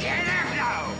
Get up now!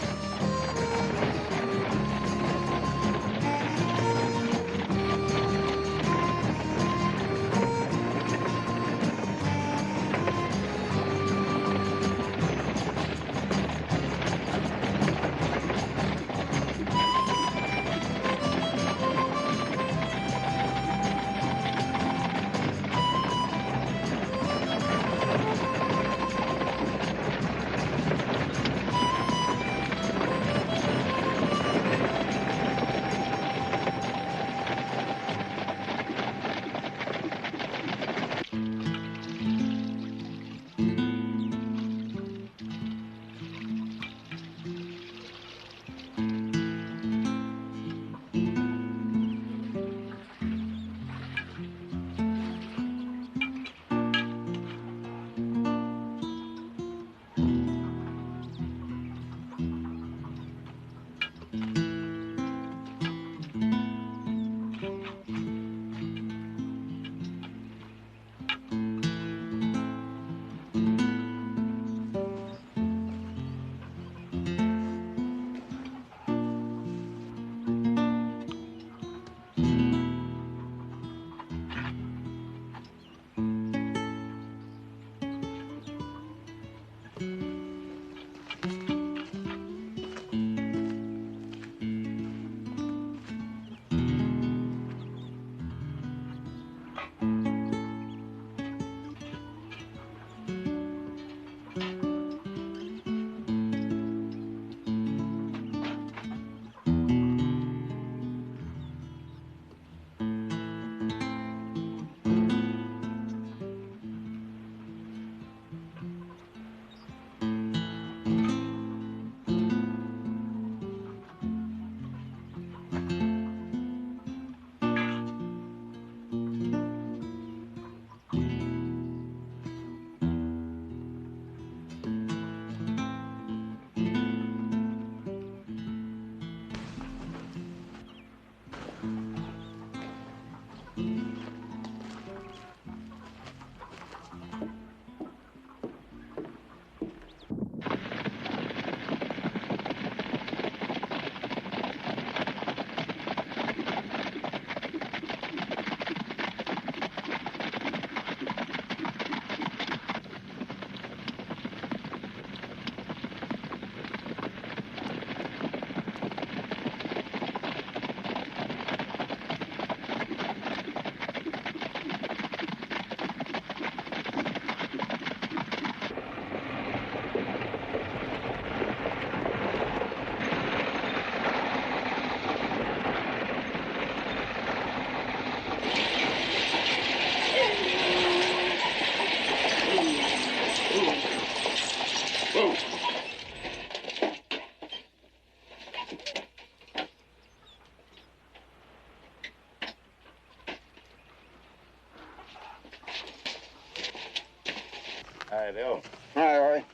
Hi, Bill. Hi, Ori.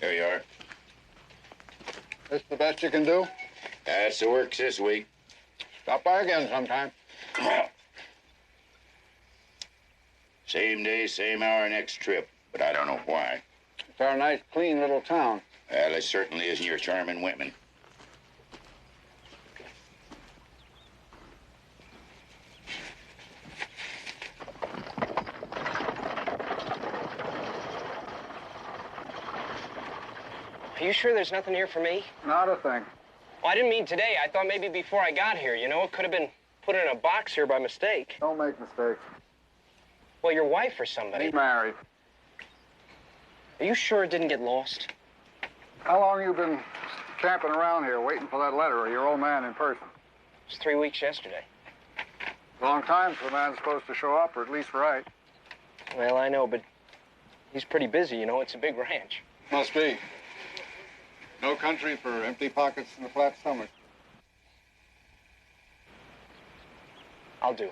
Here you are. This the best you can do? That's the works this week. Stop by again sometime. Same day, same hour, next trip. But I don't know why. It's our nice, clean little town. Well, it certainly isn't your charming women. Are you sure there's nothing here for me? Not a thing. Well, I didn't mean today. I thought maybe before I got here, you know? It could have been put in a box here by mistake. Don't make mistakes. Well, your wife or somebody. Be married. Are you sure it didn't get lost? How long you been camping around here waiting for that letter of your old man in person? It was 3 weeks yesterday. Long time for a man supposed to show up, or at least write. Well, I know, but he's pretty busy, you know? It's a big ranch. Must be. No country for empty pockets and a flat stomach. I'll do.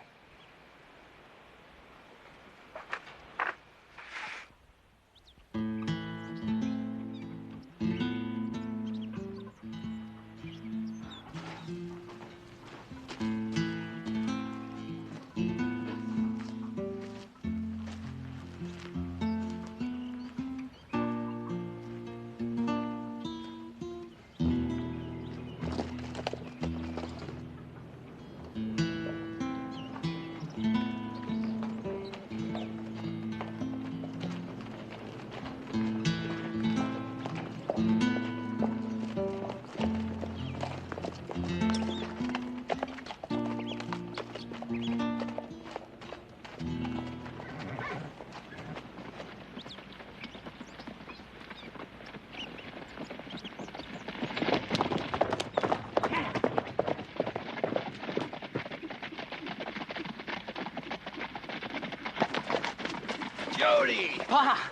Jody! Pa!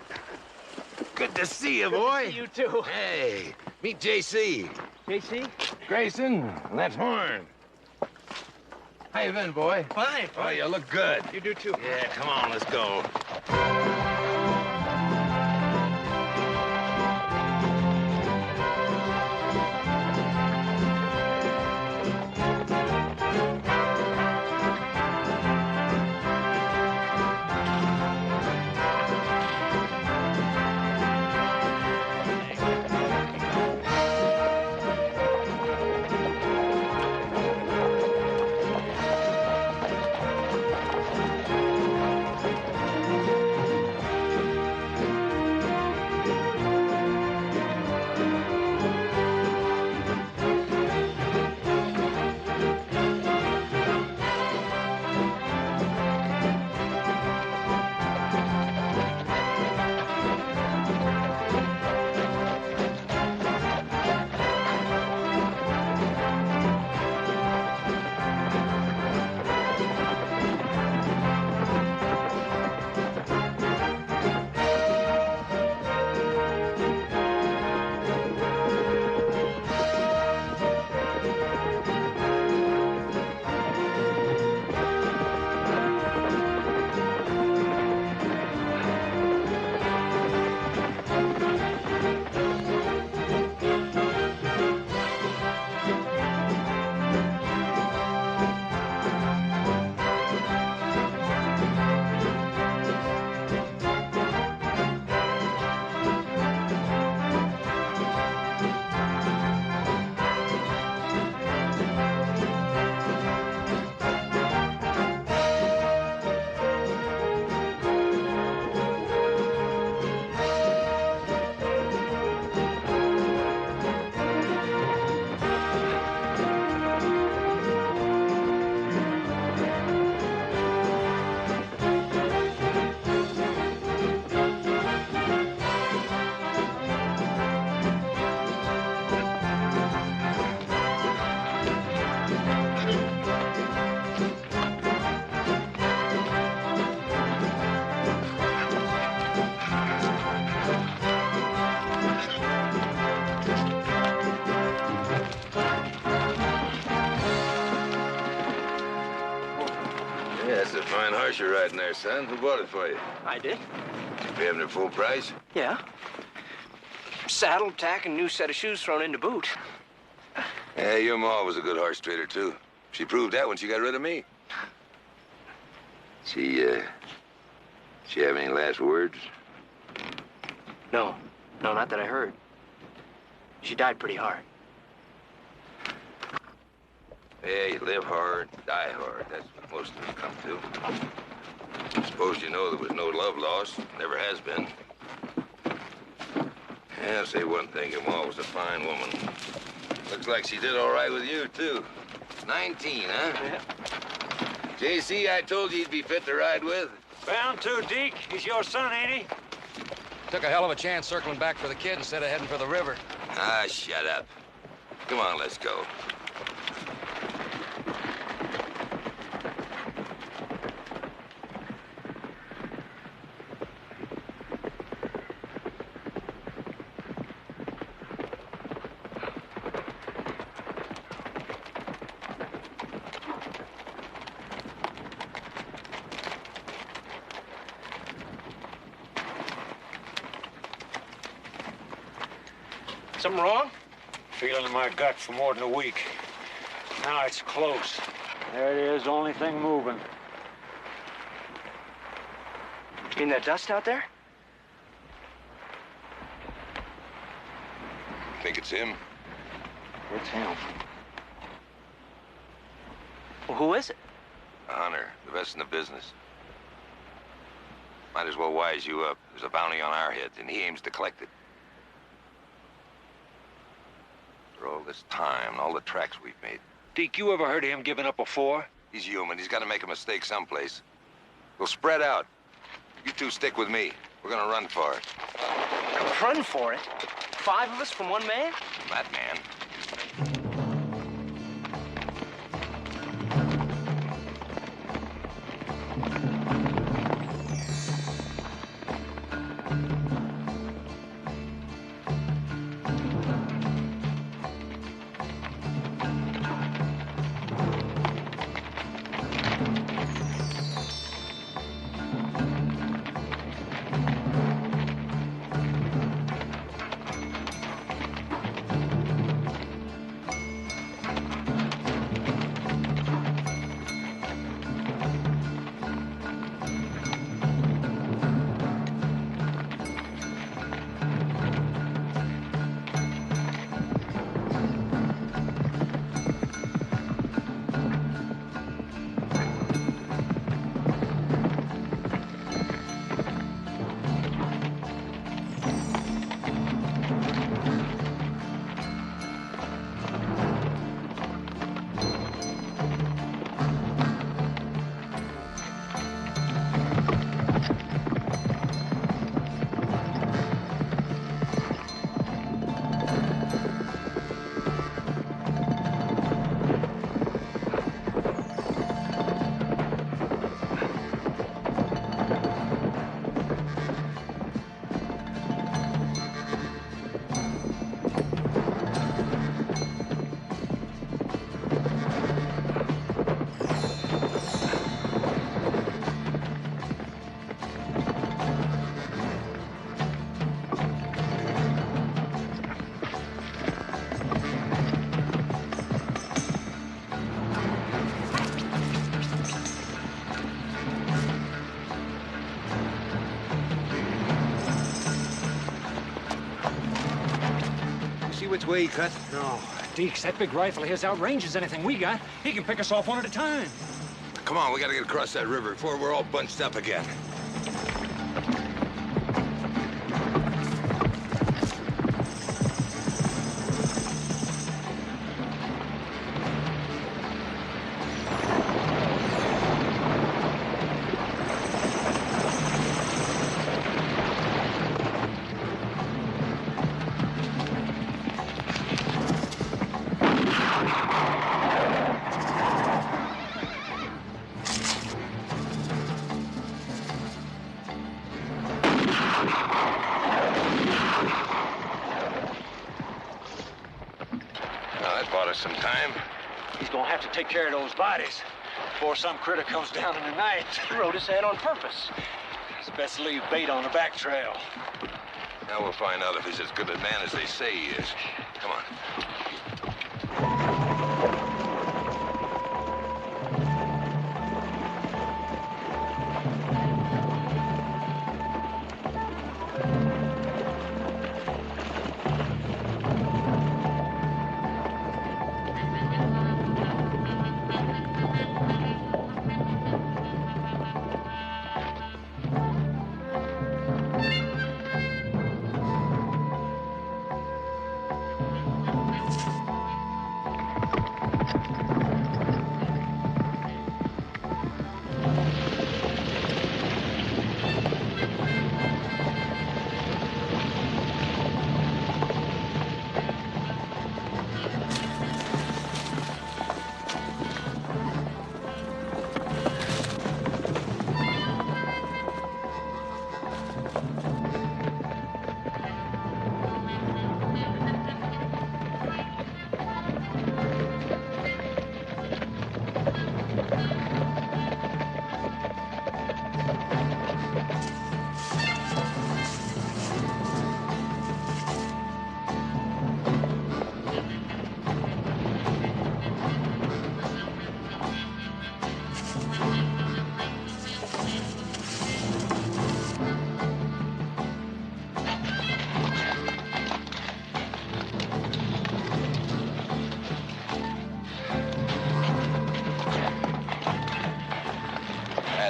Good to see you, boy. You too. Hey, meet JC. JC? Grayson, and that's Horn. How you been, boy? Fine. Oh, you look good. You do too. Yeah, come on, let's go. Yeah, that's a fine horse you're riding there, son. Who bought it for you? I did. You pay him the full price? Yeah. Saddle, tack, and new set of shoes thrown in to boot. Yeah, your ma was a good horse trader, too. She proved that when she got rid of me. She have any last words? No. No, not that I heard. She died pretty hard. Yeah, you live hard, die hard. That's what most of us come to. Suppose you know there was no love lost. Never has been. Yeah, I'll say one thing. Your ma was a fine woman. Looks like she did all right with you, too. 19, huh? Yeah. JC, I told you he'd be fit to ride with. Bound to, Deke. He's your son, ain't he? Took a hell of a chance circling back for the kid instead of heading for the river. Ah, shut up. Come on, let's go. Something wrong? Feeling in my gut for more than a week. Now it's close. There it is, only thing moving. You mean that dust out there? Think it's him? It's him. Well, who is it? A hunter, the best in the business. Might as well wise you up. There's a bounty on our heads, and he aims to collect it. For all this time and all the tracks we've made. Deke, you ever heard of him giving up before? He's human. He's got to make a mistake someplace. We'll spread out. You two stick with me. We're gonna run for it. Run for it? 5 of us from one man? That man. which way he cut? No, Deeks, that big rifle of his outranges anything we got. He can pick us off one at a time. Come on, we gotta get across that river before we're all bunched up again. Some time. He's gonna have to take care of those bodies before some critter comes down in the night. He rode his head on purpose. It's best to leave bait on the back trail. Now we'll find out if he's as good a man as they say he is. Come on.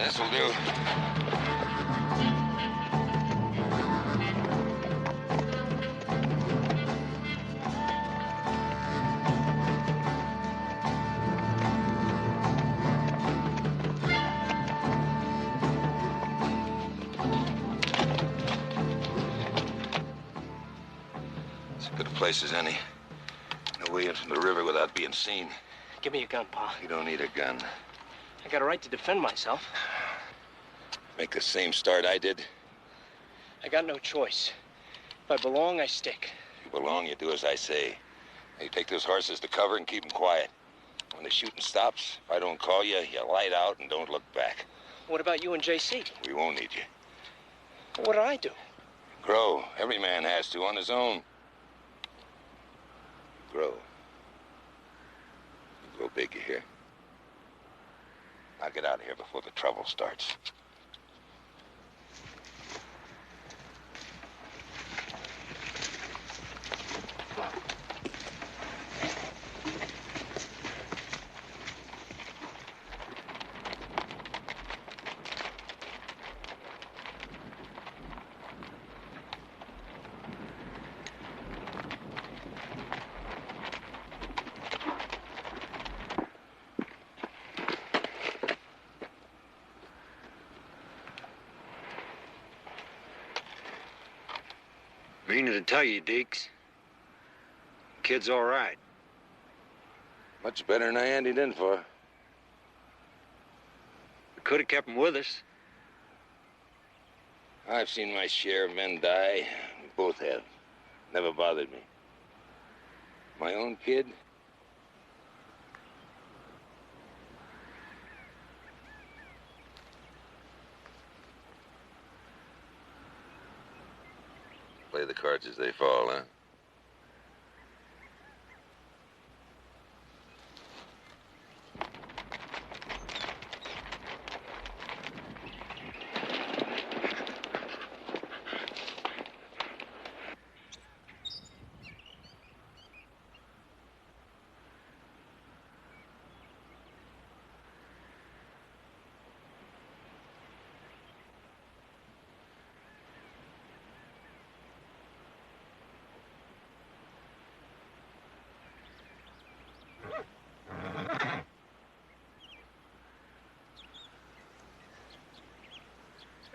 This'll do. As good a place as any. No way into the river without being seen. Give me a gun, Pa. You don't need a gun. I got a right to defend myself. Make the same start I did. I got no choice. If I belong, I stick. You belong, you do as I say. Now you take those horses to cover and keep them quiet. When the shooting stops, if I don't call you, you light out and don't look back. What about you and JC? We won't need you. What did I do? Grow. Every man has to on his own. Grow. You grow big, you hear? I'll get out of here before the trouble starts. Meaning to tell you, Deeks. Kid's all right. Much better than I handed in for. We could have kept him with us. I've seen my share of men die. We both have. Never bothered me. My own kid? Play the cards as they fall, huh?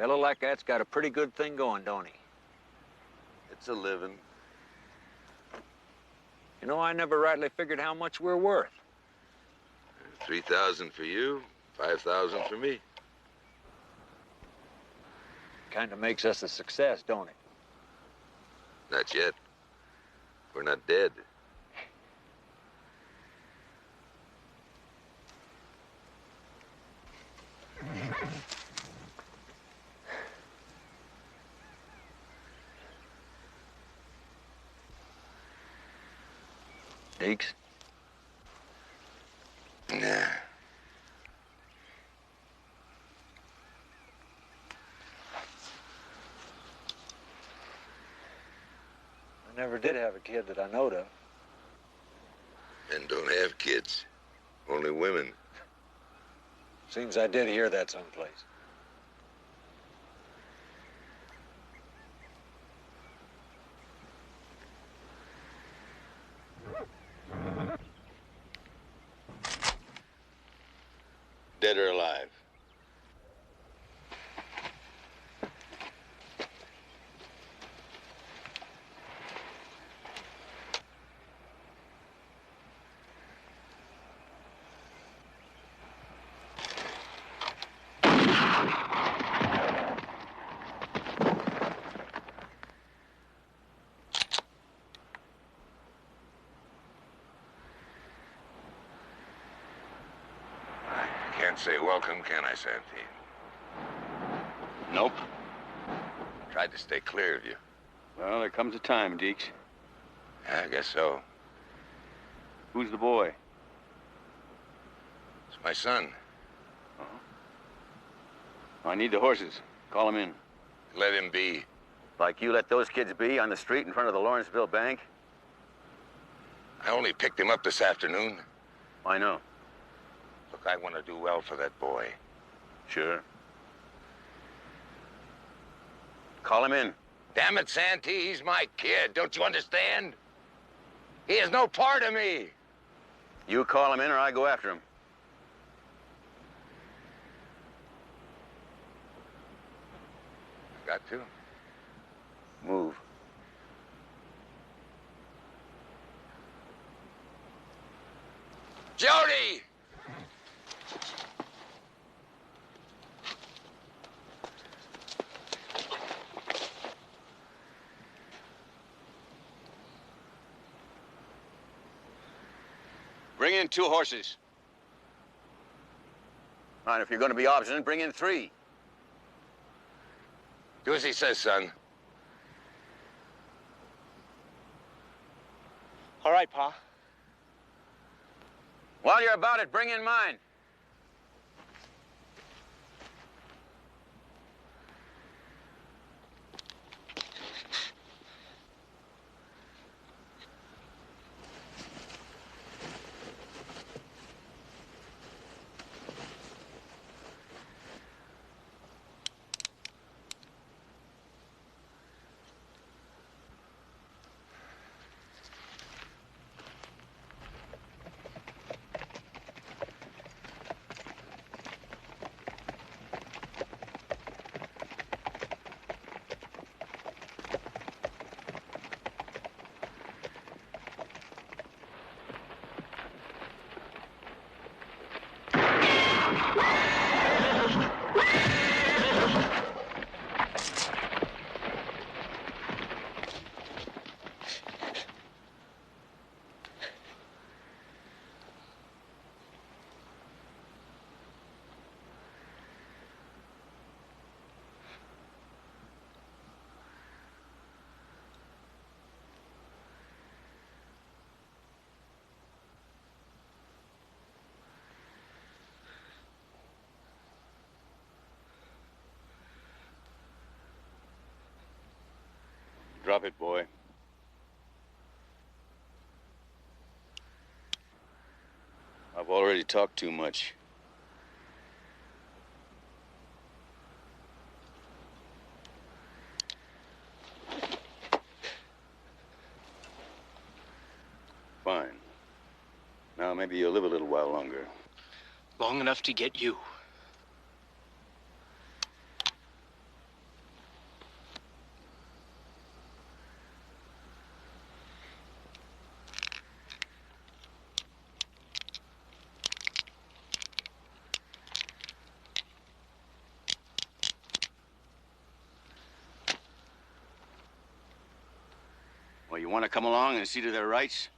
Fellow like that's got a pretty good thing going, don't he? It's a living. You know, I never rightly figured how much we're worth. 3,000 for you, 5,000 for me. Kind of makes us a success, don't it? Not yet. We're not dead. Deeks? Nah. I never did have a kid that I knowed of. Men don't have kids. Only women. Seems I did hear that someplace. Dead or alive? Can't say welcome, can I, Santee? Nope. Tried to stay clear of you. Well, there comes a time, Deeks. Yeah, I guess so. Who's the boy? It's my son. I need the horses. Call him in. Let him be. Like you let those kids be on the street in front of the Lawrenceville Bank? I only picked him up this afternoon. I know. Look, I want to do well for that boy. Sure. Call him in. Damn it, Santee, he's my kid. Don't you understand? He is no part of me. You call him in or I go after him. Got to. Move. Jody! Bring in 2 horses. All right, if you're going to be obstinate, bring in 3. Do as he says, son. All right, Pa. While you're about it, bring in mine. Drop it, boy. I've already talked too much. Fine. Now maybe you'll live a little while longer. Long enough to get you. Well, you want to come along and see to their rights?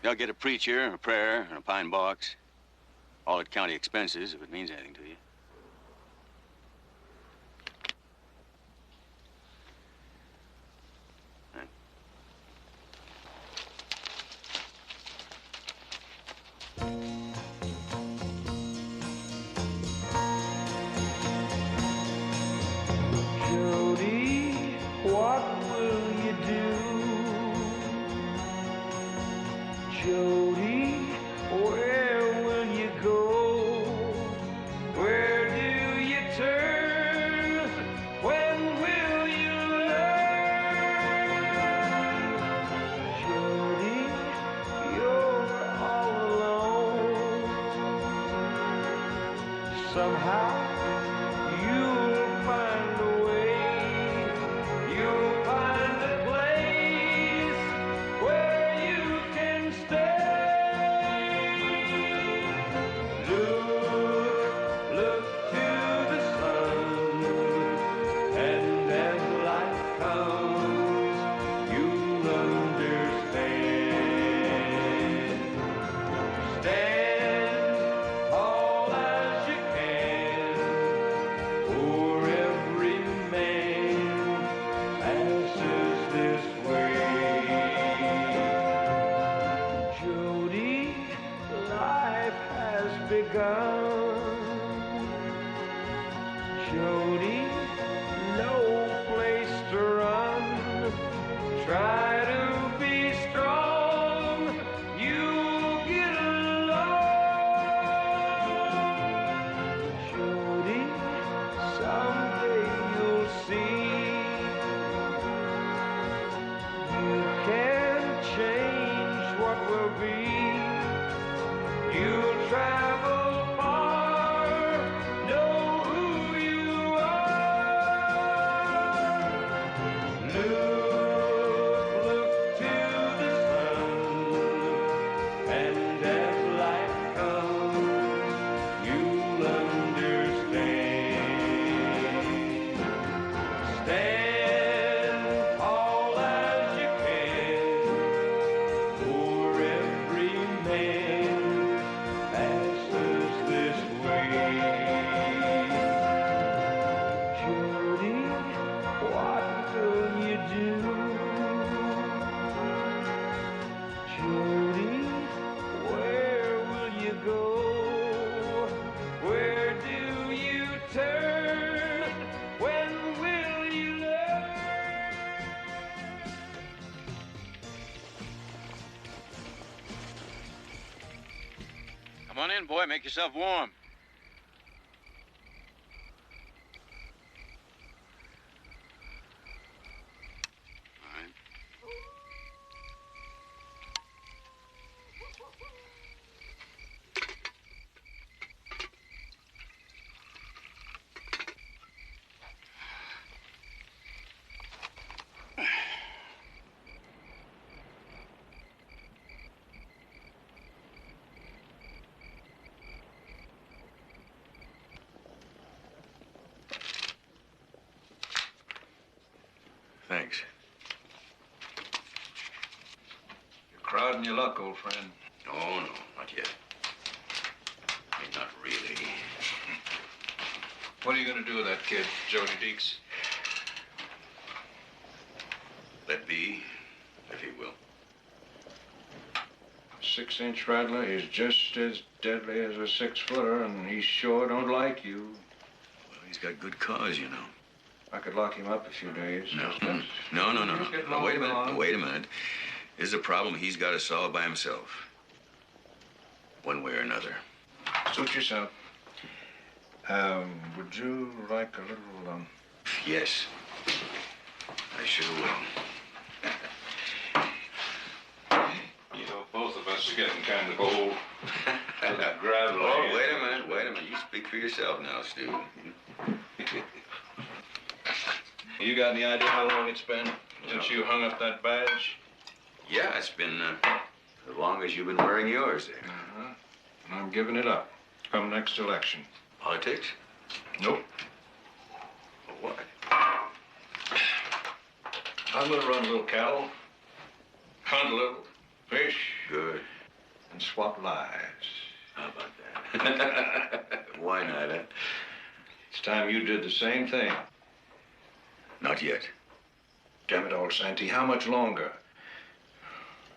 They'll get a preacher, a prayer, and a pine box. All at county expenses, if it means anything to you. Jody, what will you do? Jody, where will you go? Where do you turn? When will you learn? Jody, you're all alone. Somehow you'll find a way. You'll find a place where you can stay. Look to the sun, and as light comes, you'll understand. Stand tall as you can, for every man passes this way. Jody, life has begun. Jody, no place to run. Try to be strong, you'll get along. Jody, someday you'll see you can change what will be. You'll travel far, know who you are. Look to the sun, and as light comes, you'll understand. Stand tall as you can, for every man passes this way. Jody, what will you do? Jody, where will you go? Where do you turn? When will you learn? Come on in, boy. Make yourself warm. All right. Thanks. You're crowding your luck, old friend. No, not yet. I mean, not really. What are you going to do with that kid, Jody Deeks? Let be, if he will. A 6-inch rattler is just as deadly as a 6-footer, and he sure don't like you. Well, he's got good cause, you know. I could lock him up a few days. No. Just- No. Wait a minute. Wait a minute. This is a problem he's got to solve by himself. One way or another. Suit yourself. Would you like a little, Yes. I sure will. You know, both of us are getting kind of old. Gravel. Oh, wait a minute. You speak for yourself now, Stu. You got any idea how long it's been since you hung up that badge? Yeah, it's been as long as you've been wearing yours there. Uh-huh. And I'm giving it up. Come next election. Politics? Nope. What? I'm gonna run a little cattle, hunt a little, fish. Good. And swap lives. How about that? Why not, eh? It's time you did the same thing. Not yet. Damn it all, Santy, how much longer?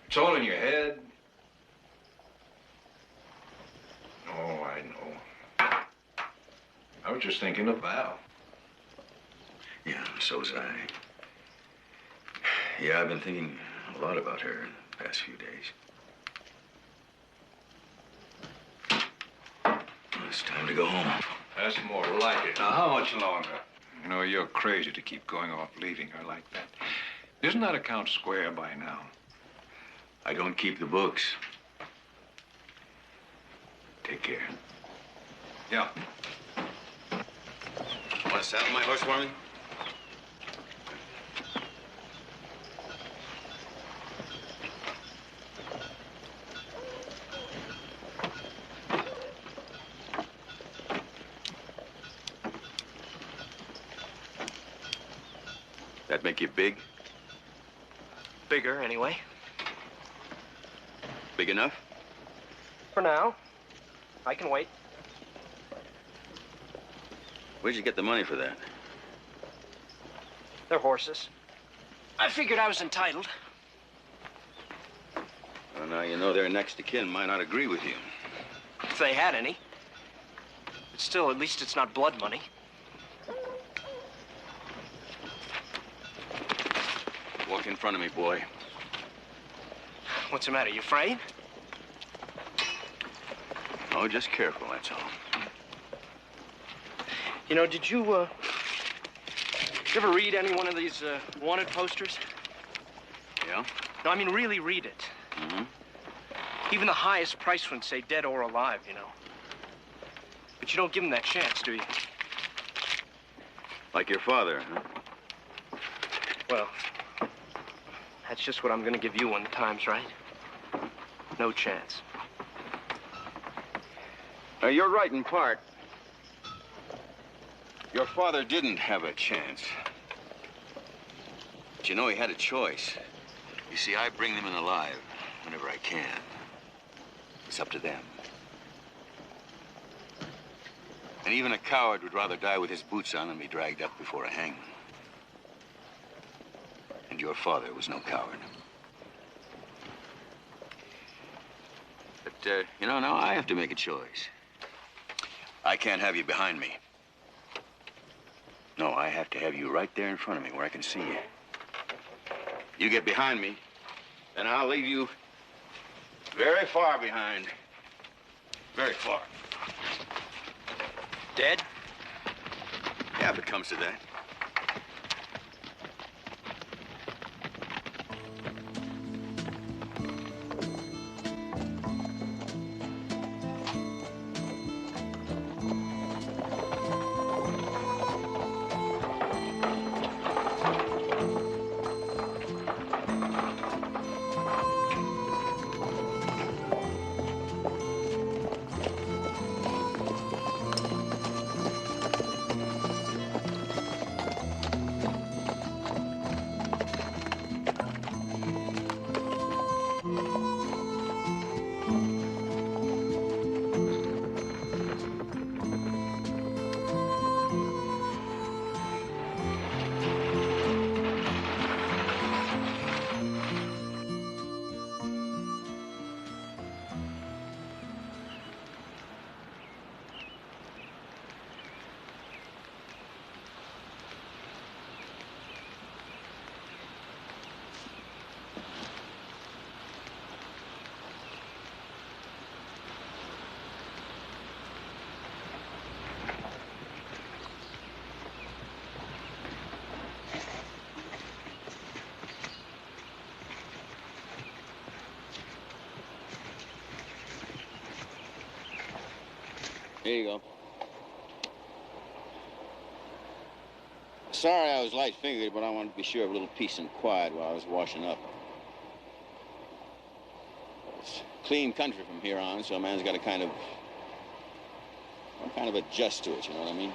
It's all in your head. Oh, I know. I was just thinking of Val. Yeah, so was I. Yeah, I've been thinking a lot about her in the past few days. It's time to go home. That's more like it. Now, how much longer? You know, you're crazy to keep going off leaving her like that. Isn't that account square by now? I don't keep the books. Take care. Yeah. Want to saddle my horse for me? That make you big? Bigger, anyway. Big enough? For now. I can wait. Where'd you get the money for that? They're horses. I figured I was entitled. Well, now you know their next of kin might not agree with you. If they had any. But still, at least it's not blood money. Walk in front of me, boy. What's the matter? You afraid? Oh, just careful, that's all. You know, did you ever read any one of these wanted posters? Yeah? No, I mean really read it. Mm-hmm. Even the highest price ones say dead or alive, you know. But you don't give them that chance, do you? Like your father, huh? Well, that's just what I'm gonna give you when the time's right. No chance. You're right in part. Your father didn't have a chance. But you know, he had a choice. You see, I bring them in alive whenever I can. It's up to them. And even a coward would rather die with his boots on than be dragged up before a hangman. And your father was no coward. But, you know, now I have to make a choice. I can't have you behind me. No, I have to have you right there in front of me where I can see you. You get behind me, then I'll leave you very far behind. Very far. Dead? Yeah, if it comes to that. Here you go. Sorry I was light-fingered, but I wanted to be sure of a little peace and quiet while I was washing up. It's clean country from here on, so a man's got to kind of adjust to it, you know what I mean?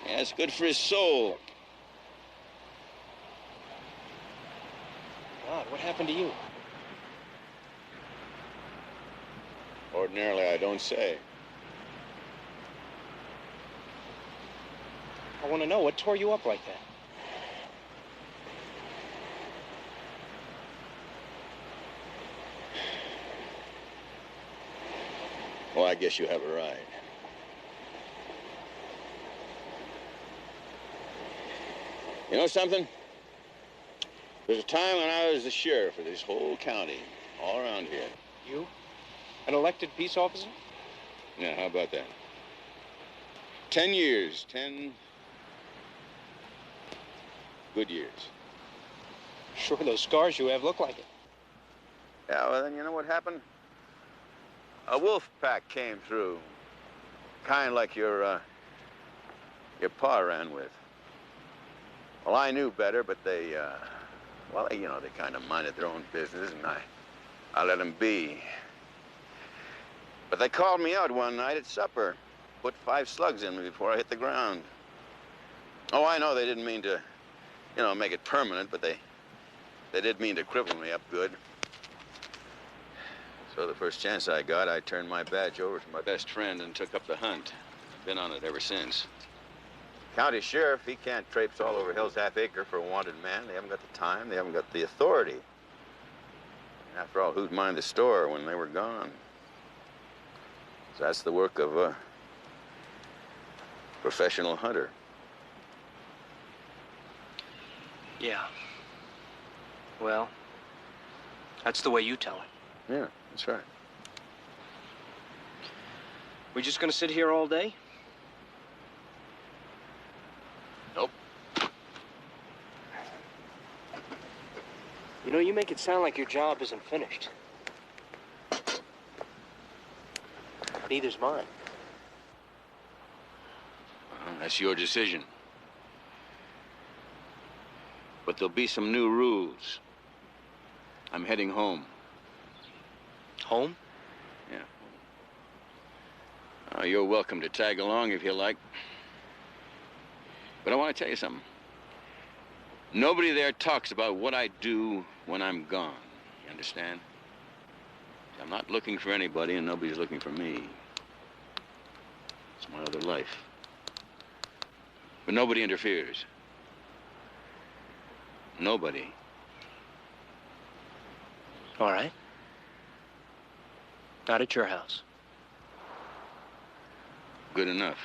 Yeah, it's good for his soul. What? What happened to you? Ordinarily, I don't say. I want to know what tore you up like that. Well, I guess you have a right. You know something? There's a time when I was the sheriff of this whole county, all around here. You? An elected peace officer? Yeah, how about that? 10 years, 10 good years. Sure, those scars you have look like it. Yeah, well, then you know what happened? A wolf pack came through, kind like your pa ran with. Well, I knew better, but they kind of minded their own business, and I let them be. But they called me out one night at supper, put 5 slugs in me before I hit the ground. Oh, I know they didn't mean to, make it permanent, but they did mean to cripple me up good. So the first chance I got, I turned my badge over to my best friend and took up the hunt. I've been on it ever since. County sheriff, he can't traipse all over Hell's Half Acre for a wanted man. They haven't got the time, they haven't got the authority. And after all, who'd mind the store when they were gone? So that's the work of a professional hunter. Yeah. Well, that's the way you tell it. Yeah, that's right. We just gonna sit here all day? Nope. You know, you make it sound like your job isn't finished. Neither's mine. Well, that's your decision. But there'll be some new rules. I'm heading home. Home? Yeah. You're welcome to tag along if you like. But I want to tell you something. Nobody there talks about what I do when I'm gone. You understand? I'm not looking for anybody, and nobody's looking for me. It's my other life. But nobody interferes. Nobody. All right. Not at your house. Good enough.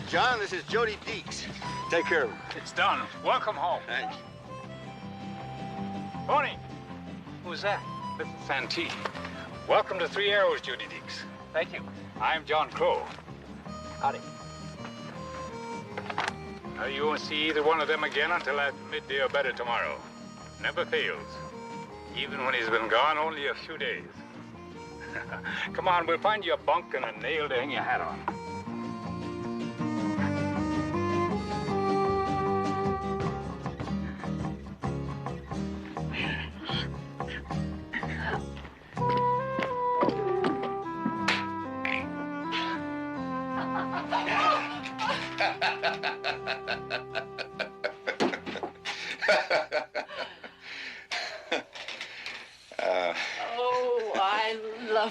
John, this is Jody Deeks. Take care of him. It's done. Welcome home. Thanks. Tony. Who's that? This is Santee. Welcome to Three Arrows, Judy Deeks. Thank you. I'm John Crow. Howdy. Now, you won't see either one of them again until after midday or better tomorrow. Never fails. Even when he's been gone only a few days. Come on, we'll find you a bunk and a nail to hang your hat on.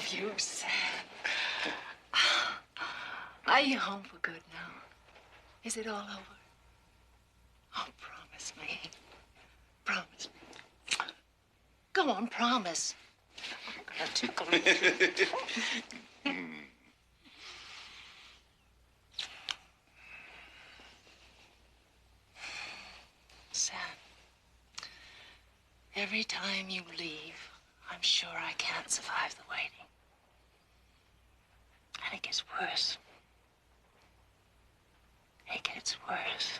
love you, Sam. Are you home for good now? Is it all over? Oh, promise me. Promise me. Go on, promise. I'm gonna tickle you. Sam, every time you leave, I'm sure I can't survive the waiting. And it gets worse. It gets worse.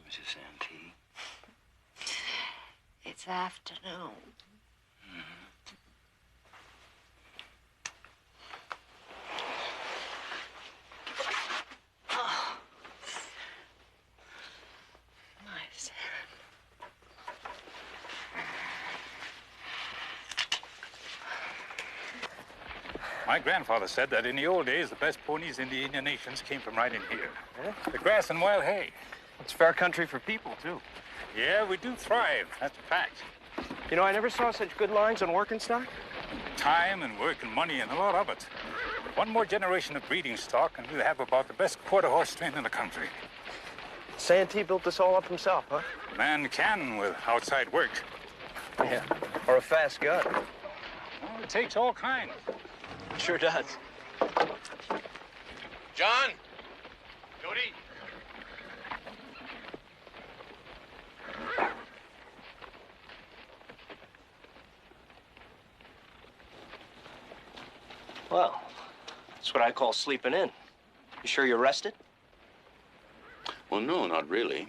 Mrs. Santee. It's afternoon. Oh. Nice. My grandfather said that in the old days, the best ponies in the Indian nations came from right in here. Yeah? The grass and wild hay. It's fair country for people, too. Yeah, we do thrive. That's a fact. You know, I never saw such good lines on working stock. Time and work and money and a lot of it. One more generation of breeding stock and we'll have about the best quarter horse train in the country. Santee built this all up himself, huh? Man can with outside work. Yeah, or a fast gun. Well, it takes all kinds. Sure does. John? Jody? Well, that's what I call sleeping in. You sure you're rested? Well, no, not really.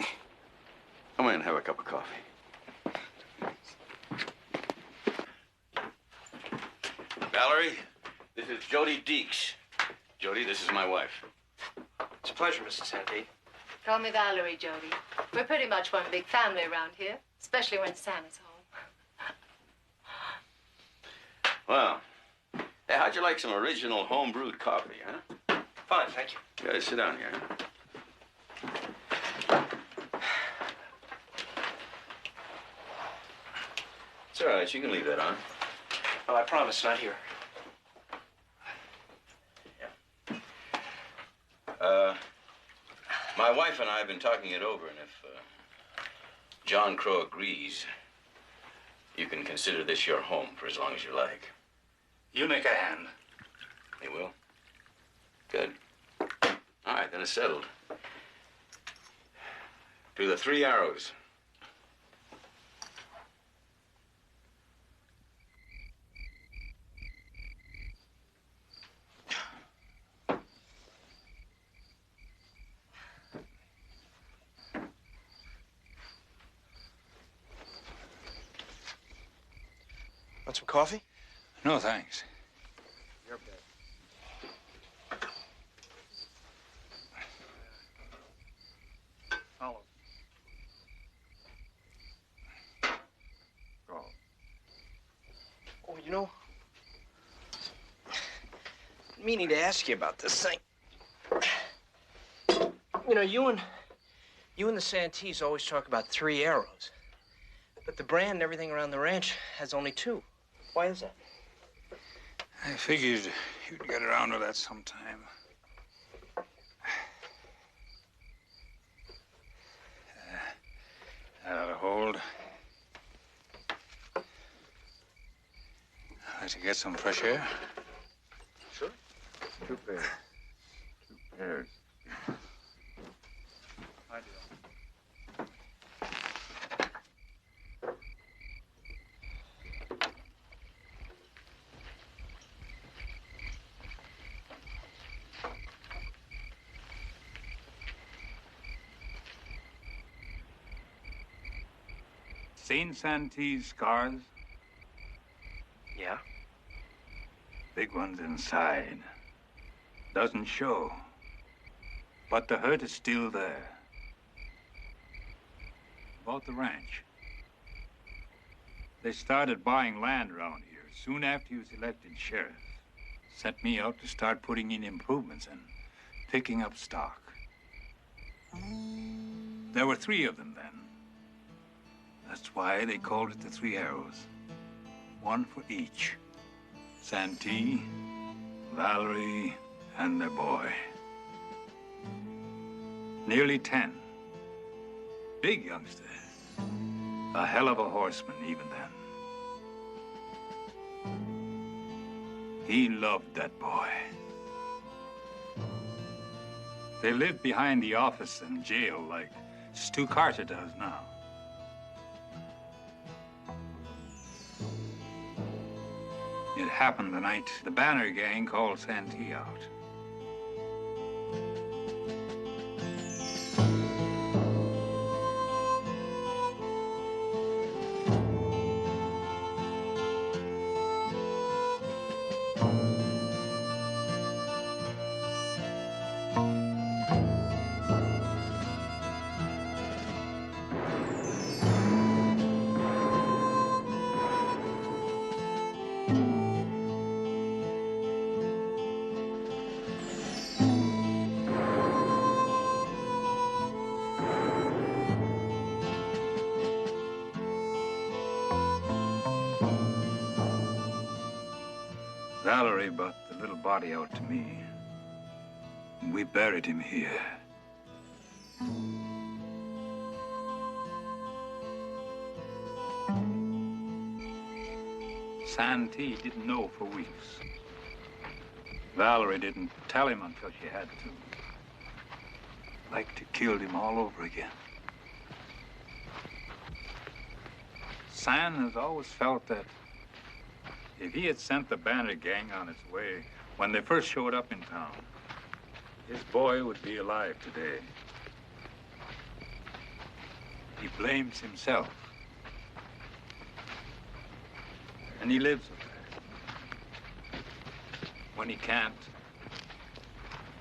Come in and have a cup of coffee. Valerie, this is Jody Deeks. Jody, this is my wife. It's a pleasure, Mrs. Santee. Call me Valerie, Jody. We're pretty much one big family around here, especially when Sam is home. Well, hey, how'd you like some original home-brewed coffee, huh? Fine, thank you. You guys sit down here. It's all right. You can leave that on. Oh, I promise, not here. My wife and I have been talking it over, and if John Crow agrees, you can consider this your home for as long as you like. You make a hand. They will? Good. All right, then it's settled. To the 3 Arrows. Want some coffee? No, thanks. Your bed. Follow. Go. Oh, you know, meaning to ask you about this thing. You know, you and the Santees always talk about 3 Arrows, but the brand and everything around the ranch has only 2. Why is that? I figured you'd get around to that sometime. That ought to hold. I'd like to get some fresh air. Sure. 2 pairs. 2 pairs. I do. Seen Santee's scars? Yeah? Big ones inside. Doesn't show. But the hurt is still there. About the ranch. They started buying land around here soon after he was elected sheriff. Sent me out to start putting in improvements and picking up stock. There were 3 of them then. That's why they called it the 3 Arrows. 1 for each. Santee, Valerie, and their boy. Nearly 10. Big youngster. A hell of a horseman even then. He loved that boy. They lived behind the office and jail like Stu Carter does now. It happened the night the Banner gang called Santee out. Valerie brought the little body out to me. We buried him here. Santee didn't know for weeks. Valerie didn't tell him until she had to. Like to killed him all over again. San has always felt that if he had sent the Banner gang on its way when they first showed up in town, his boy would be alive today. He blames himself. And he lives with that. When he can't,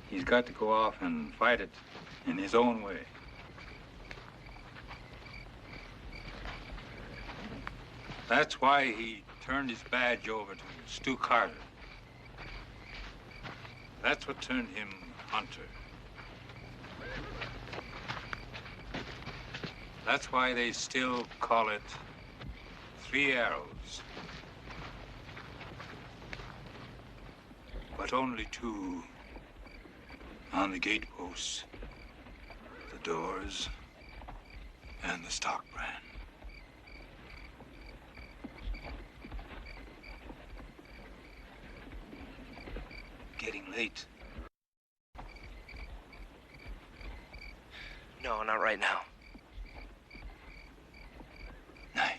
he's got to go off and fight it in his own way. That's why he turned his badge over to Stu Carter. That's what turned him hunter. That's why they still call it 3 Arrows. But only 2 on the gateposts, the doors, and the stock brand. Getting late. No, not right now. Night.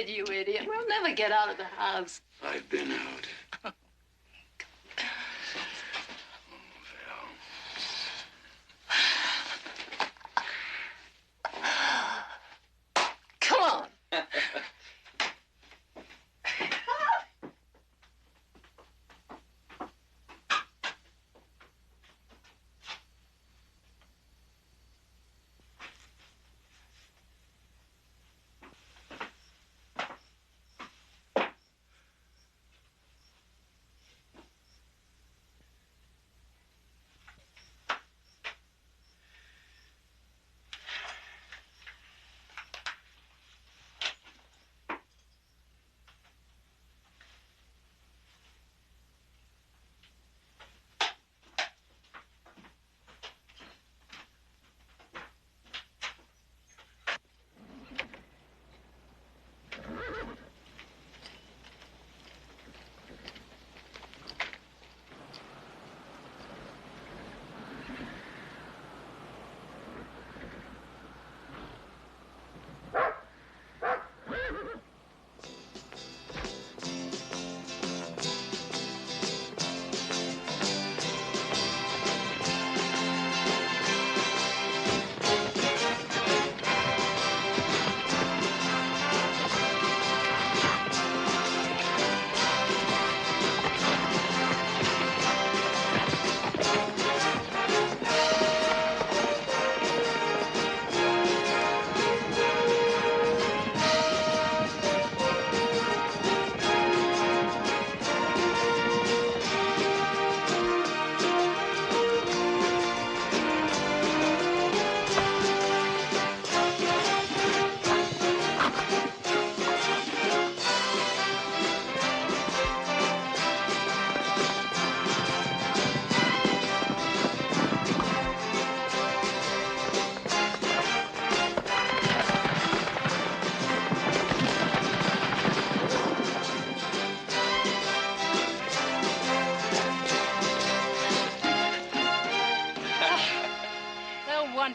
it, you idiot. We'll never get out of the house. I've been out. Come on.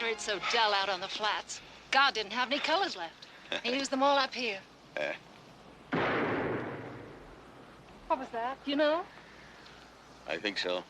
It's so dull out on the flats. God didn't have any colors left. He used them all up here. What was that? You know? I think so.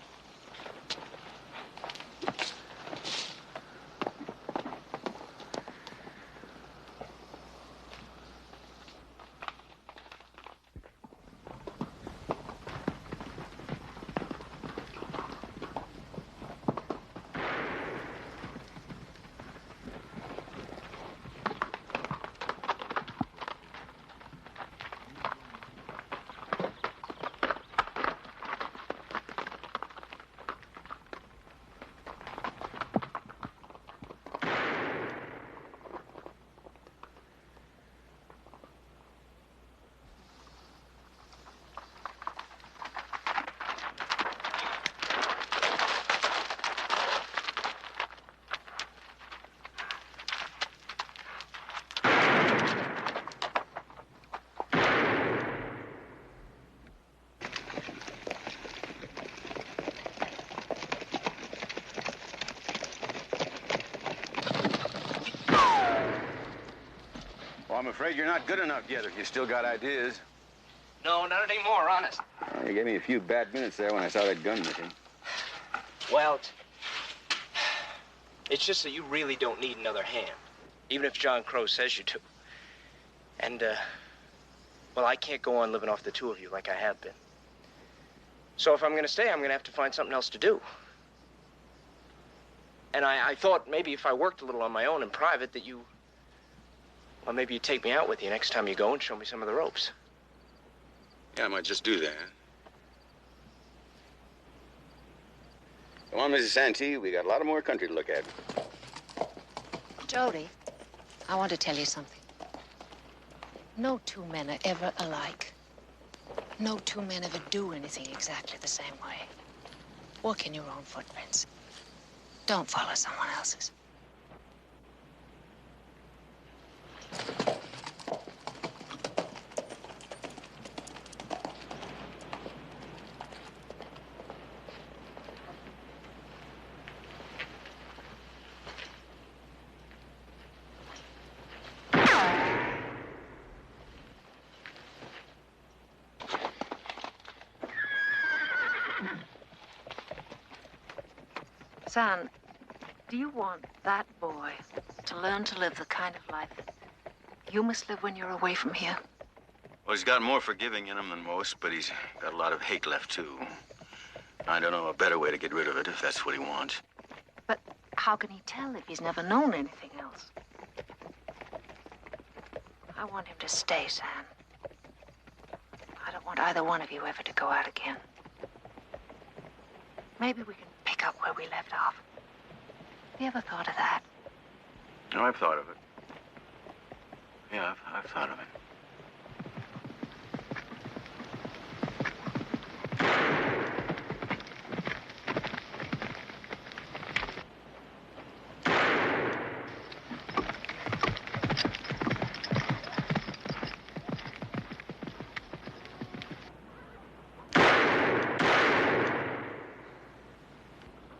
Well, I'm afraid you're not good enough yet if you still got ideas. No, not anymore, honest. You gave me a few bad minutes there when I saw that gun missing. Well, it's just that you really don't need another hand, even if John Crow says you do. And, well, I can't go on living off the two of you like I have been. So if I'm going to stay, I'm going to have to find something else to do. And I thought maybe if I worked a little on my own in private that you... Well, maybe you'd take me out with you next time you go and show me some of the ropes. Yeah, I might just do that. Come on, Mrs. Santee. We got a lot of more country to look at. Jody, I want to tell you something. No two men are ever alike. No two men ever do anything exactly the same way. Walk in your own footprints. Don't follow someone else's. Son, do you want that boy to learn to live the kind of life you must live when you're away from here? Well, he's got more forgiving in him than most, but he's got a lot of hate left, too. I don't know a better way to get rid of it if that's what he wants. But how can he tell if he's never known anything else? I want him to stay, Sam. I don't want either one of you ever to go out again. Maybe we can pick up where we left off. Have you ever thought of that? No, I've thought of it. Yeah, I've thought of it.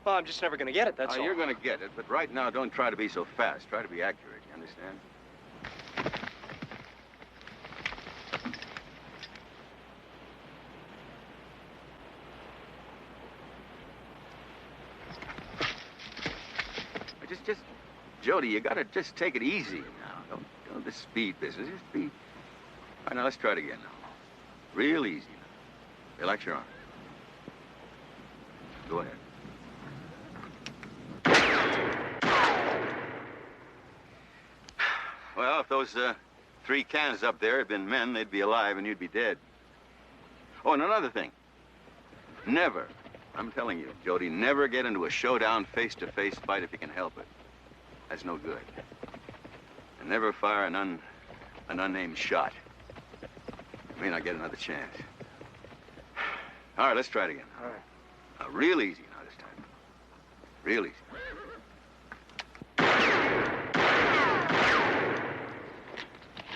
Well, I'm just never going to get it, that's all. You're going to get it, but right now, don't try to be so fast. Try to be accurate, you understand? Just, Jody, you gotta just take it easy now. Don't this speed business. Just be. All right, now let's try it again now. Real easy now. Relax your arm. Go ahead. Well, if those 3 cans up there had been men, they'd be alive and you'd be dead. Oh, and another thing. Never, I'm telling you, Jody, never get into a showdown face-to-face fight if you can help it. That's no good. And never fire an unnamed shot. You may not get another chance. All right, let's try it again. All right. Now, real easy now this time. Real easy.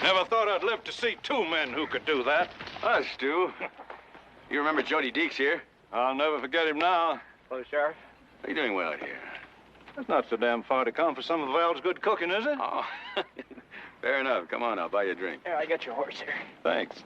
Never thought I'd live to see 2 men who could do that. Us, Stu. You remember Jody Deeks here? I'll never forget him now. Hello, Sheriff. How you doing well out here? That's not so damn far to come for some of Val's good cooking, is it? Oh, fair enough. Come on, I'll buy you a drink. Here, I got your horse here. Thanks.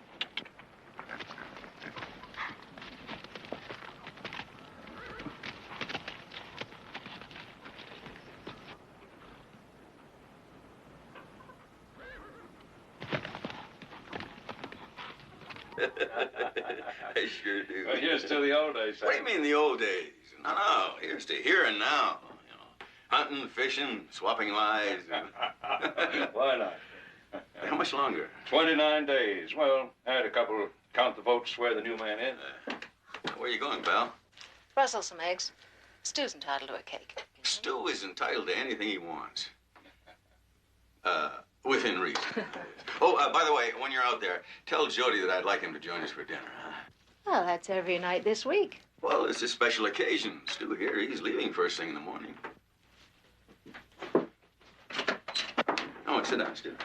I sure do. Well, here's to the old days, What do you mean the old days? No, here's to here and now. You know, hunting, fishing, swapping lives. Why not? How much longer? 29 days. Well, I had a couple count the votes, swear the new man in. Where are you going, pal? Rustle some eggs. Stu's entitled to a cake. Stu is entitled to anything he wants. Within reason. Oh, by the way, when you're out there, tell Jody that I'd like him to join us for dinner, huh? Well, that's every night this week. Well, it's a special occasion. Stu here, he's leaving first thing in the morning. Oh, sit down, Stu.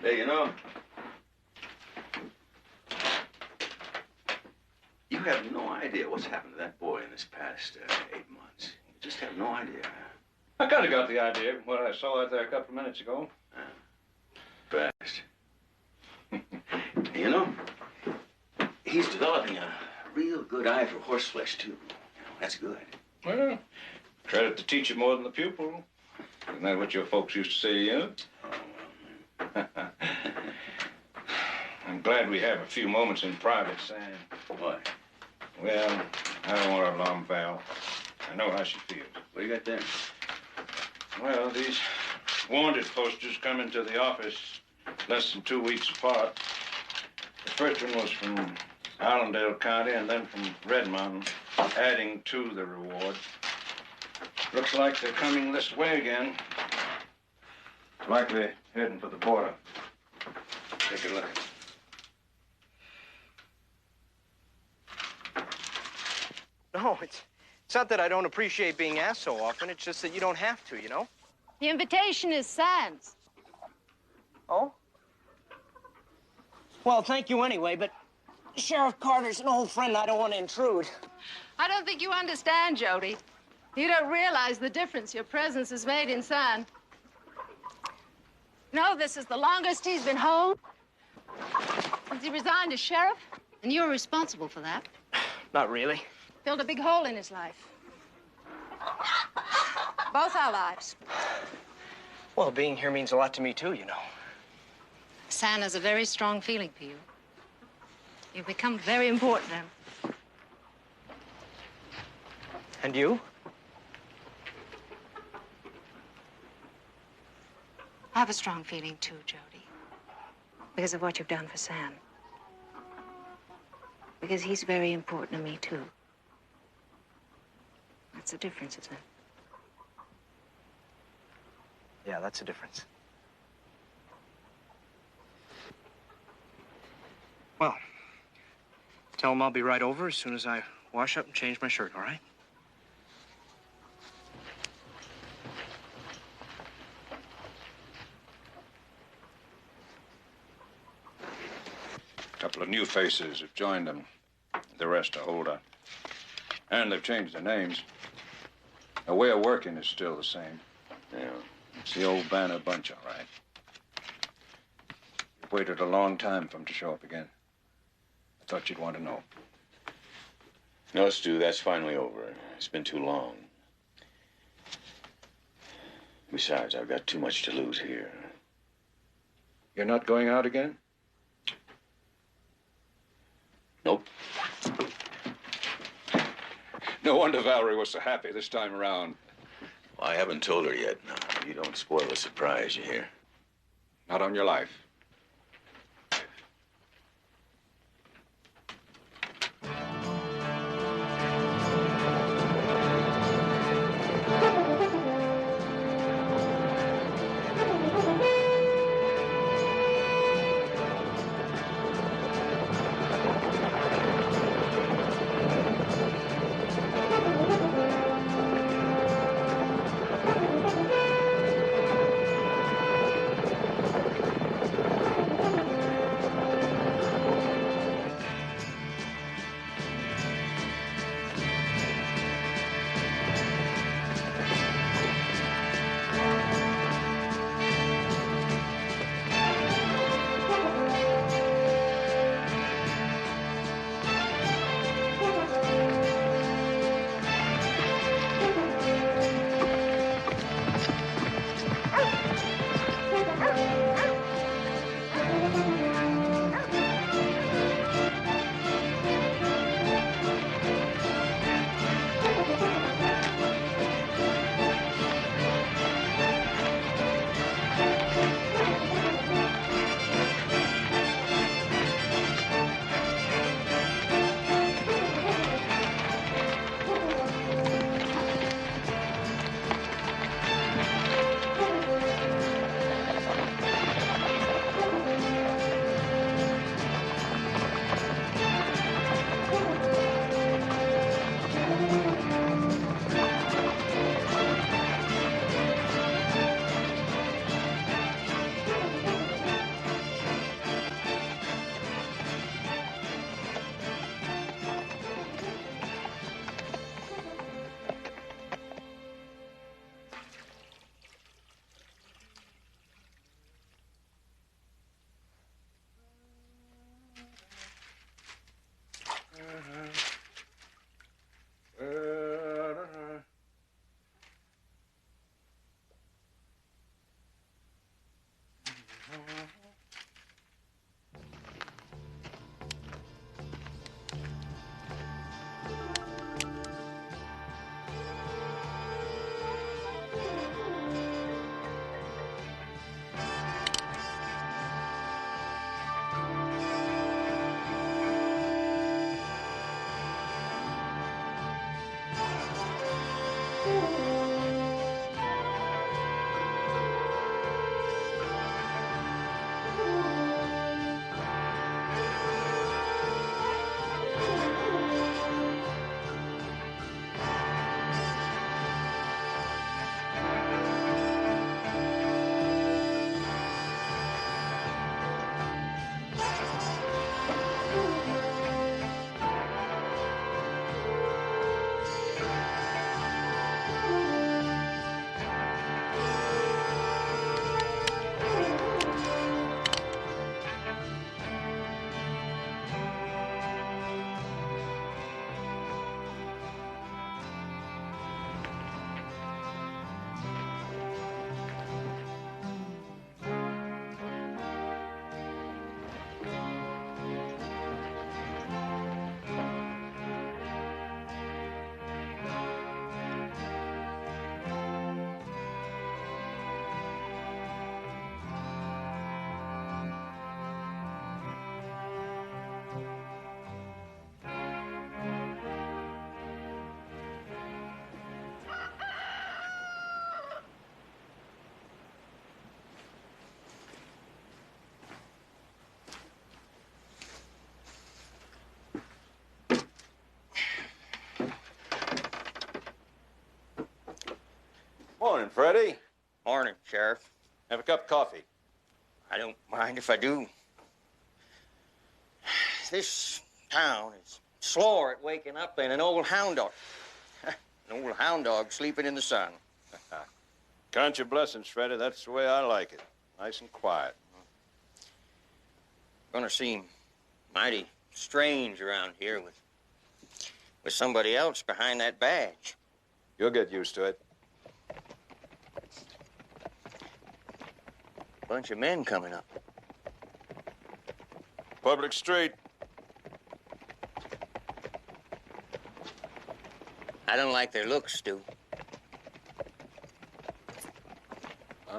Hey, you know, you have no idea what's happened to that boy in this past 8 months. You just have no idea. I kind of got the idea when I saw out there a couple of minutes ago. Fast. You know, he's developing a real good eye for horseflesh, too. That's good. Well, credit the teacher more than the pupil. Isn't that what your folks used to say to you? I'm glad we have a few moments in private, Sam. Why? Well, I don't want to alarm Val. I know how she feels. What do you got there? Well, these wanted posters come into the office less than 2 weeks apart. The first one was from Allendale County and then from Red Mountain, adding to the reward. Looks like they're coming this way again. Likely heading for the border. Take a look. No, it's not that I don't appreciate being asked so often. It's just that you don't have to, you know? The invitation is Sam's. Oh? Well, thank you anyway, but Sheriff Carter's an old friend. I don't want to intrude. I don't think you understand, Jody. You don't realize the difference your presence has made in San. No, this is the longest he's been home since he resigned as sheriff, and you're responsible for that. Not really. Filled a big hole in his life. Both our lives. Well, being here means a lot to me, too, you know. San has a very strong feeling for you. You've become very important to him. And you? I have a strong feeling, too, Jody. Because of what you've done for Sam. Because he's very important to me, too. That's the difference, isn't it? Yeah, that's the difference. Well, tell him I'll be right over as soon as I wash up and change my shirt, all right? A couple of new faces have joined them. The rest are older. And they've changed their names. The way of working is still the same. Yeah. It's the old Banner bunch, all right. You've waited a long time for them to show up again. I thought you'd want to know. No, Stu, that's finally over. It's been too long. Besides, I've got too much to lose here. You're not going out again? Nope. No wonder Valerie was so happy this time around. Well, I haven't told her yet. No, you don't spoil the surprise, you hear? Not on your life. Morning, Freddie. Morning, Sheriff. Have a cup of coffee. I don't mind if I do. This town is slower at waking up than an old hound dog. An old hound dog sleeping in the sun. Count your blessings, Freddie. That's the way I like it. Nice and quiet. Gonna seem mighty strange around here with somebody else behind that badge. You'll get used to it. Bunch of men coming up. Public street. I don't like their looks, Stu. Huh?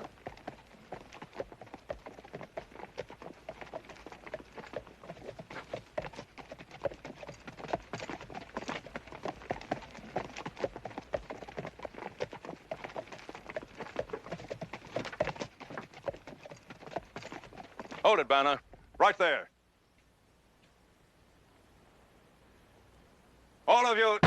Hold it, Banner. Right there. All of you.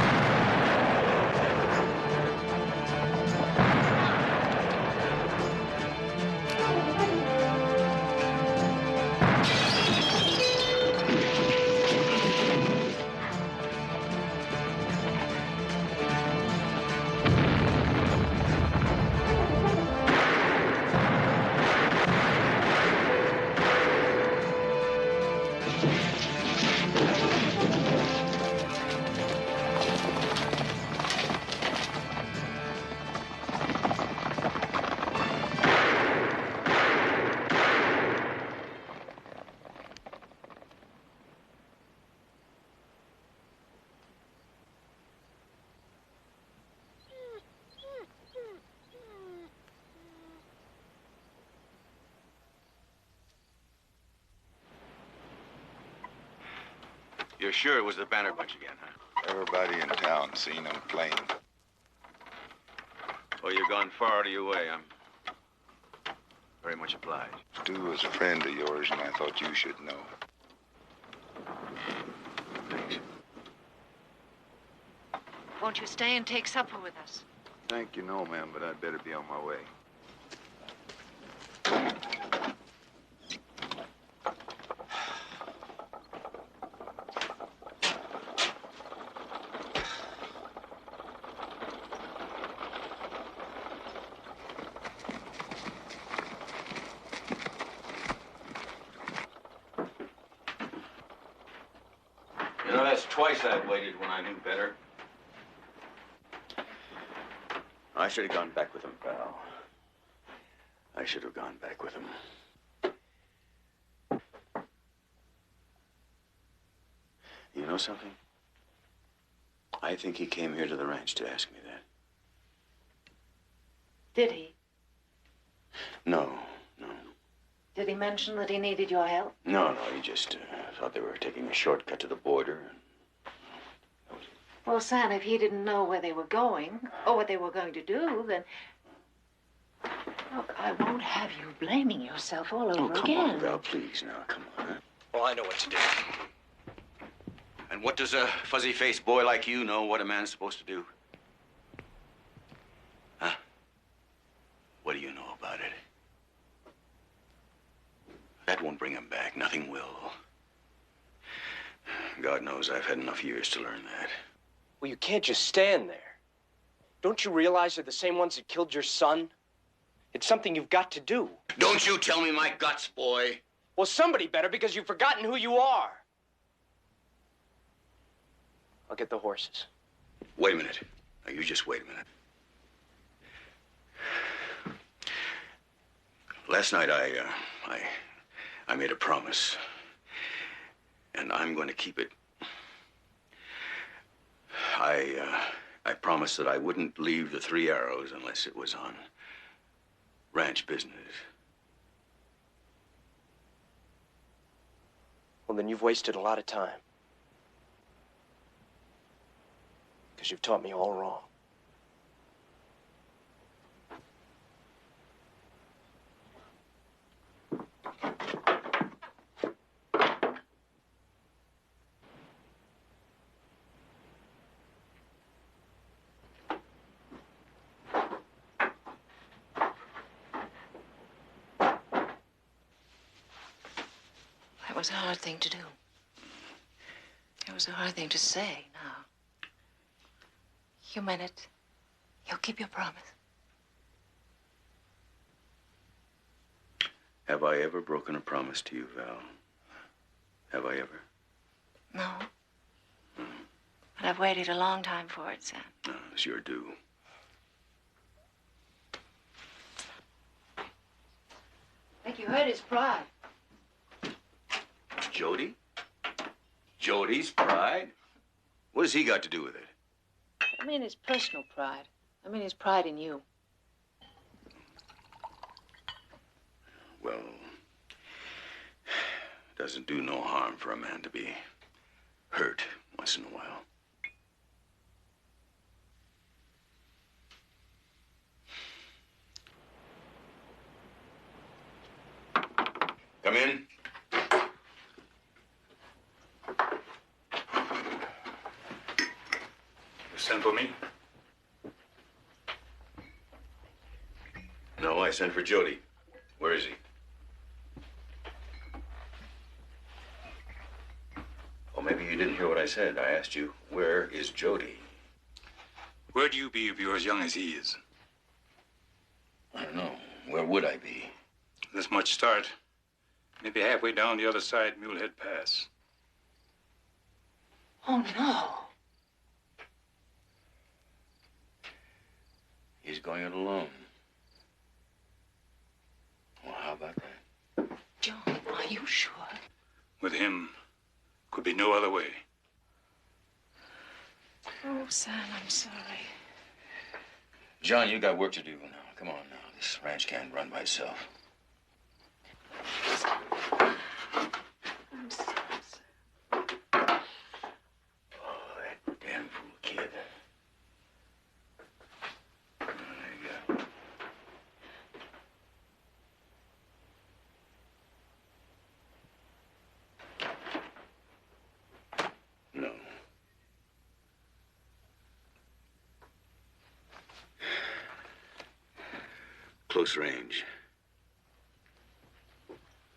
You're sure it was the Banner bunch again, huh? Everybody in town seen them plain. Well, you've gone far out of your way. I'm very much obliged. Stu was a friend of yours, and I thought you should know. Thanks. Won't you stay and take supper with us? Thank you, no, ma'am, but I'd better be on my way. You know, that's twice I've waited when I knew better. I should have gone back with him, pal. I should have gone back with him. You know something? I think he came here to the ranch to ask me that. Did he? No. Did he mention that he needed your help? No, he just thought they were taking a shortcut to the border. Well, Sam, if he didn't know where they were going or what they were going to do, then... Look, I won't have you blaming yourself all over come again. on, Val, please, now, come on. Huh? Well, I know what to do. And what does a fuzzy-faced boy like you know what a man's supposed to do? Huh? What do you know about it? That won't bring him back. Nothing will. God knows I've had enough years to learn that. Well, you can't just stand there. Don't you realize they're the same ones that killed your son? It's something you've got to do. Don't you tell me my guts, boy. Well, somebody better, because you've forgotten who you are. I'll get the horses. Wait a minute. Now, you just wait a minute. Last night, I made a promise. And I'm going to keep it. I promised that I wouldn't leave the Three Arrows unless it was on ranch business. Well, then you've wasted a lot of time. Because you've taught me all wrong. was a hard thing to do. It was a hard thing to say, now. You meant it. You'll keep your promise. Have I ever broken a promise to you, Val? Have I ever? No. But I've waited a long time for it, Sam. It's your due. I think you hurt his pride. Jody? Jody's pride? What has he got to do with it? I mean his personal pride. I mean his pride in you. Well, it doesn't do no harm for a man to be hurt once in a while. Come in. You sent for me? No, I sent for Jody. Where is he? Oh, maybe you didn't hear what I said. I asked you, where is Jody? Where'd you be if you're as young as he is? I don't know. Where would I be? This much start. Maybe halfway down the other side, Mulehead Pass. Oh, no. He's going it alone. Well, how about that? John, are you sure? With him, could be no other way. Oh, Sam, I'm sorry. John, you got work to do now. Come on now. This ranch can't run by itself. I'm sorry, Oh, that damn fool kid. There you go. No. Close range.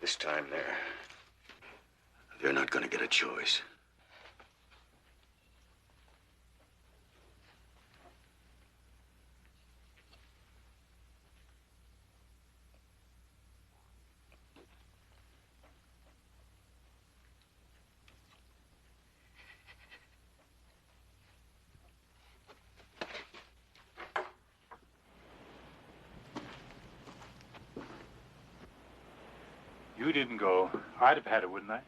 This time they're not going to get a choice. You didn't go. I'd have had it, wouldn't I?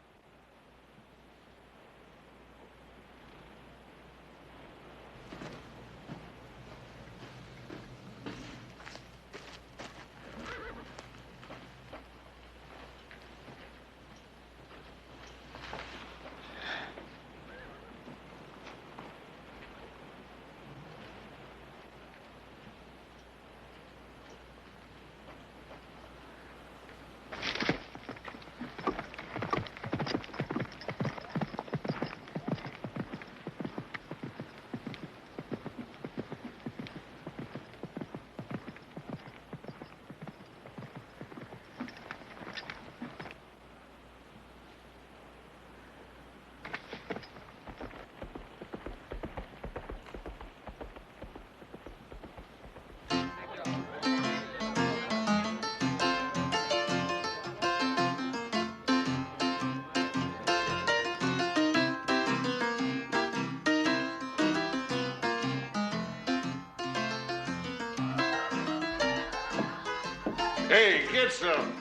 Hey, get some.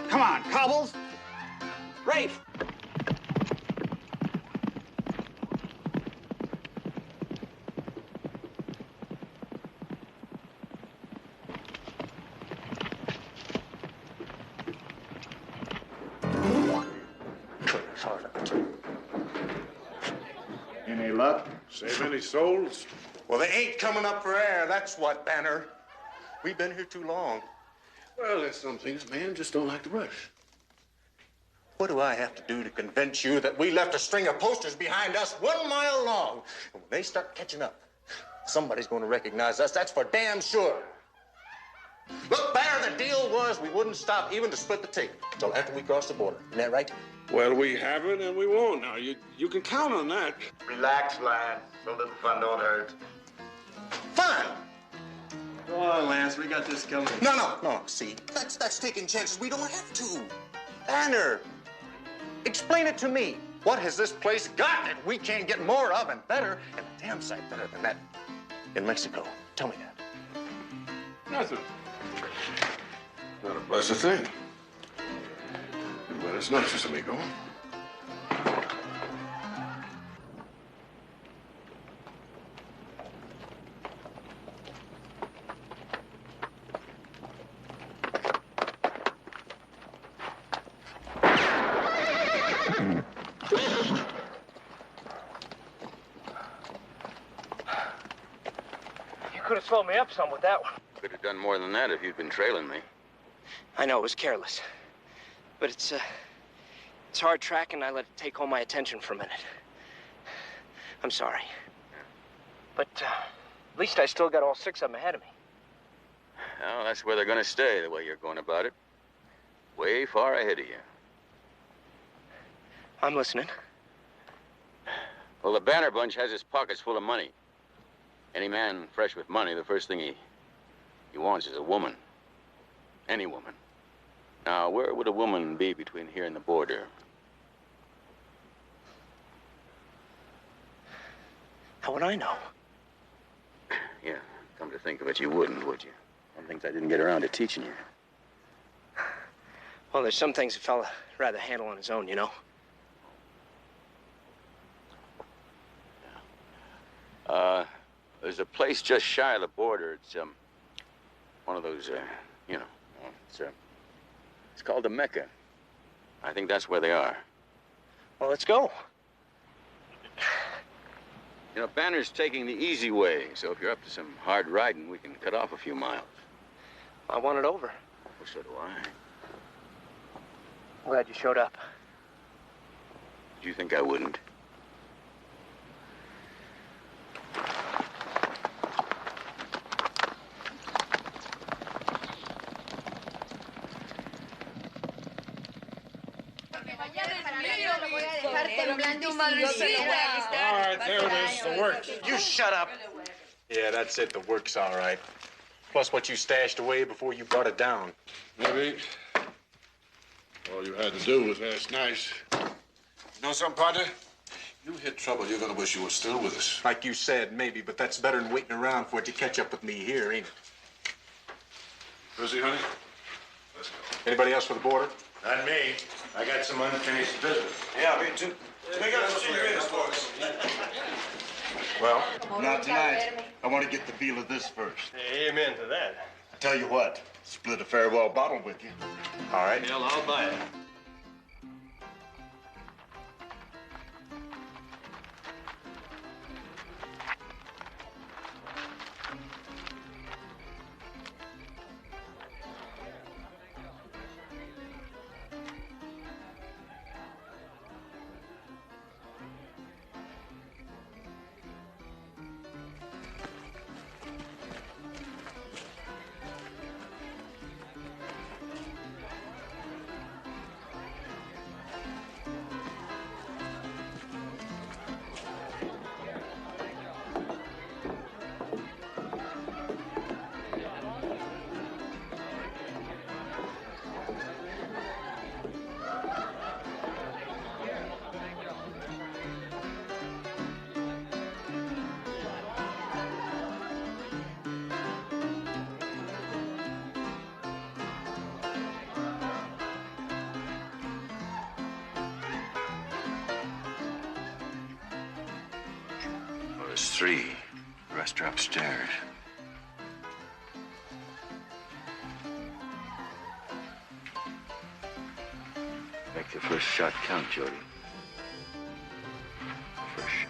Come on, Cobbles. Rafe! Any luck? Save any souls? Well, they ain't coming up for air, that's what, Banner. We've been here too long. Well, there's some things man just don't like to rush. What do I have to do to convince you that we left a string of posters behind us 1 mile long? And when they start catching up, somebody's going to recognize us. That's for damn sure. Look, Banner, the deal was we wouldn't stop even to split the tape until after we crossed the border. Isn't that right? Well, we haven't and we won't now. You can count on that. Relax, lad, so that the fun don't hurt. Fun! Go on, Lance, we got this coming. No. See, that's taking chances. We don't have to. Banner, explain it to me. What has this place got that we can't get more of and better, and a damn sight better than that in Mexico? Tell me that. Nothing. Not a blessed thing. Buenas noches, amigo. You could have slowed me up some with that one. Could have done more than that if you'd been trailing me. I know, it was careless. But it's hard track, and I let it take all my attention for a minute. I'm sorry. But at least I still got all 6 of them ahead of me. Well, that's where they're going to stay, the way you're going about it. Way far ahead of you. I'm listening. Well, the Banner bunch has his pockets full of money. Any man fresh with money, the first thing he wants is a woman. Any woman. Now, where would a woman be between here and the border? How would I know? Yeah, come to think of it, you wouldn't, would you? Some things I didn't get around to teaching you. Well, there's some things a fella rather handle on his own, you know? There's a place just shy of the border. It's, one of those, it's called the Mecca. I think that's where they are. Well, let's go. You know, Banner's taking the easy way, so if you're up to some hard riding, we can cut off a few miles. I want it over. Well, so do I. I'm glad you showed up. Did you think I wouldn't? All right, there it is, the works. You shut up. Yeah, that's it. The work's all right. Plus what you stashed away before you brought it down. Maybe all you had to do was ask nice. You know something, partner? You hit trouble, you're gonna wish you were still with us. Like you said, maybe, but that's better than waiting around for it to catch up with me here, ain't it? Busy, honey? Let's go. Anybody else for the border? Not me. I got some unfinished business. Yeah, me too. We got some senior business, folks. Well, not tonight. I want to get the feel of this first. Amen to that. I tell you what, split a farewell bottle with you. All right. Hell, I'll buy it. There's 3. The rest are upstairs. Make the first shot count, Jody. First shot.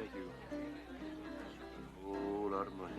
make you a whole lot of money.